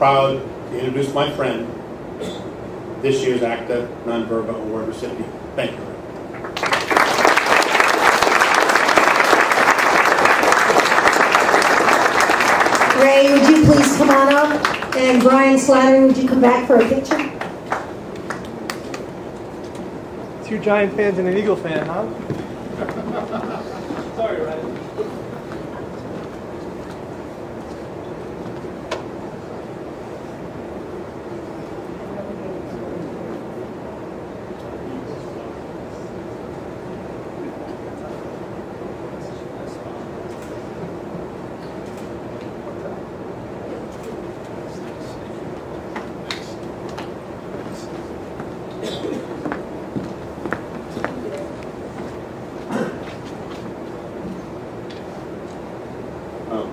proud to introduce my friend, this year's Acta non-Verba Award recipient. Thank you. Ray, would you please come on up? And Brian Slattery, would you come back for a picture? Two Giant fans and an Eagle fan, huh? Sorry, Ryan.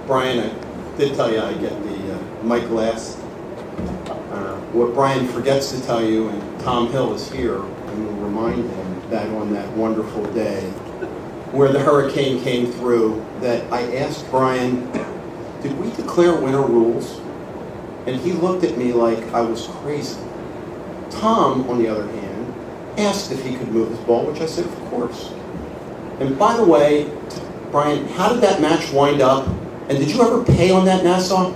Brian, I did tell you I get the mic last. What Brian forgets to tell you, and Tom Hill is here, and will remind him that on that wonderful day where the hurricane came through, that I asked Brian, did we declare winter rules? And he looked at me like I was crazy. Tom, on the other hand, asked if he could move his ball, which I said, of course. And by the way, Brian, how did that match wind up? And did you ever pay on that Nassau?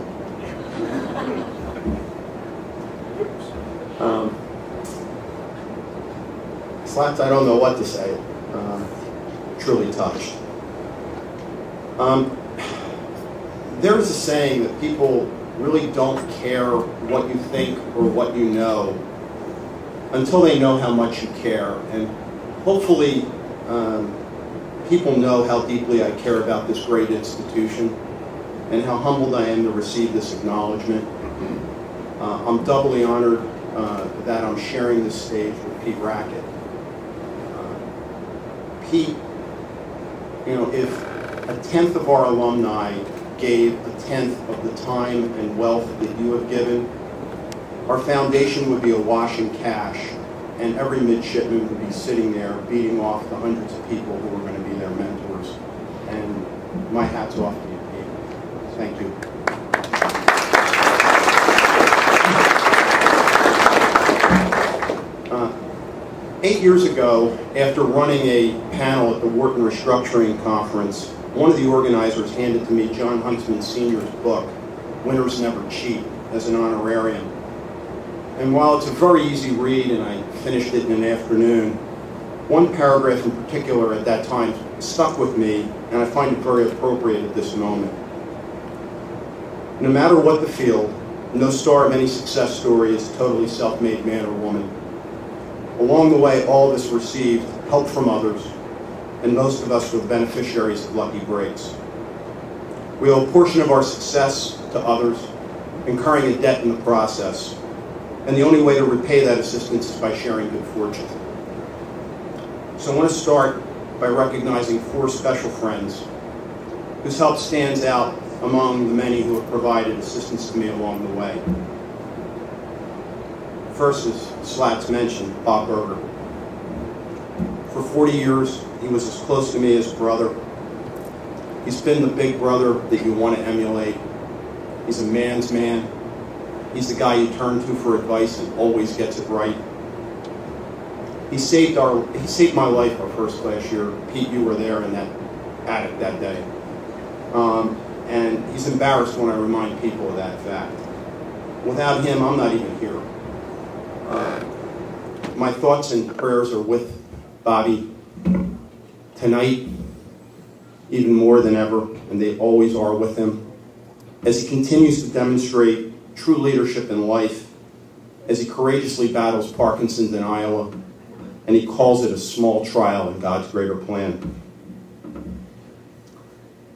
Slats, I don't know what to say. Truly touched. There is a saying that people really don't care what you think or what you know until they know how much you care. And hopefully people know how deeply I care about this great institution and how humbled I am to receive this acknowledgement. I'm doubly honored that I'm sharing this stage with Pete Rackett. Pete, you know, if a tenth of our alumni gave a tenth of the time and wealth that you have given, our foundation would be awash in cash, and every midshipman would be sitting there beating off the hundreds of people who are going to be their mentors. And my hat's off to you, Pete. Thank you. 8 years ago, after running a panel at the Wharton Restructuring Conference, one of the organizers handed to me John Huntsman Sr.'s book, Winners Never Cheat, as an honorarium. And while it's a very easy read, and I finished it in an afternoon, one paragraph in particular at that time stuck with me, and I find it very appropriate at this moment. No matter what the field, no star of any success story is a totally self-made man or woman. Along the way, all of us received help from others, and most of us were beneficiaries of lucky breaks. We owe a portion of our success to others, incurring a debt in the process, and the only way to repay that assistance is by sharing good fortune. So I want to start by recognizing 4 special friends whose help stands out among the many who have provided assistance to me along the way. First, as Slats mentioned, Bob Berger. For 40 years, he was as close to me as a brother. He's been the big brother that you want to emulate. He's a man's man. He's the guy you turn to for advice and always gets it right. He saved my life our first class year. Pete, you were there in that attic that day. And he's embarrassed when I remind people of that fact. Without him, I'm not even here. My thoughts and prayers are with Bobby tonight, even more than ever, and they always are with him, as he continues to demonstrate true leadership in life, as he courageously battles Parkinson's in Iowa, and he calls it a small trial in God's greater plan.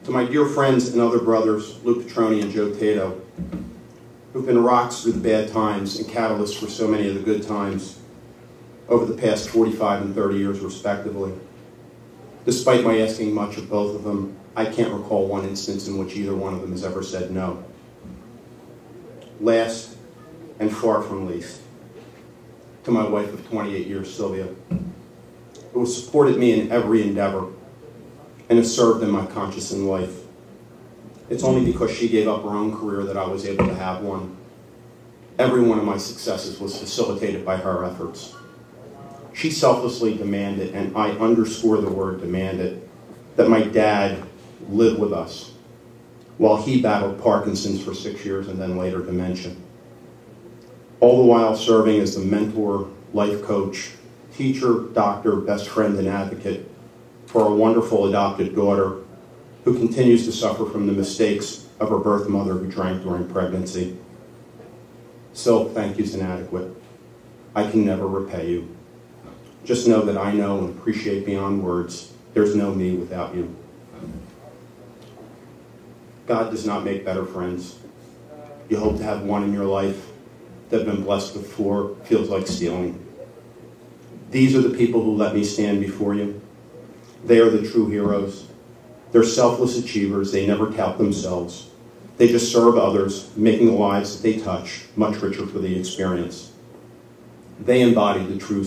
To my dear friends and other brothers, Luke Petroni and Joe Tato, who've been rocks through the bad times and catalysts for so many of the good times over the past 45 and 30 years, respectively. Despite my asking much of both of them, I can't recall one instance in which either one of them has ever said no. Last, and far from least, to my wife of 28 years, Sylvia, who has supported me in every endeavor and has served in my conscience in life. It's only because she gave up her own career that I was able to have one. Every one of my successes was facilitated by her efforts. She selflessly demanded, and I underscore the word demanded, that my dad live with us while he battled Parkinson's for 6 years and then later dementia. All the while serving as the mentor, life coach, teacher, doctor, best friend, and advocate for our wonderful adopted daughter who continues to suffer from the mistakes of her birth mother who drank during pregnancy. So, thank you's inadequate. I can never repay you. Just know that I know and appreciate beyond words there's no me without you. God does not make better friends. You hope to have one in your life that have been blessed with 4 feels like stealing. These are the people who let me stand before you. They are the true heroes. They're selfless achievers. They never tout themselves. They just serve others, making the lives that they touch much richer for the experience. They embody the true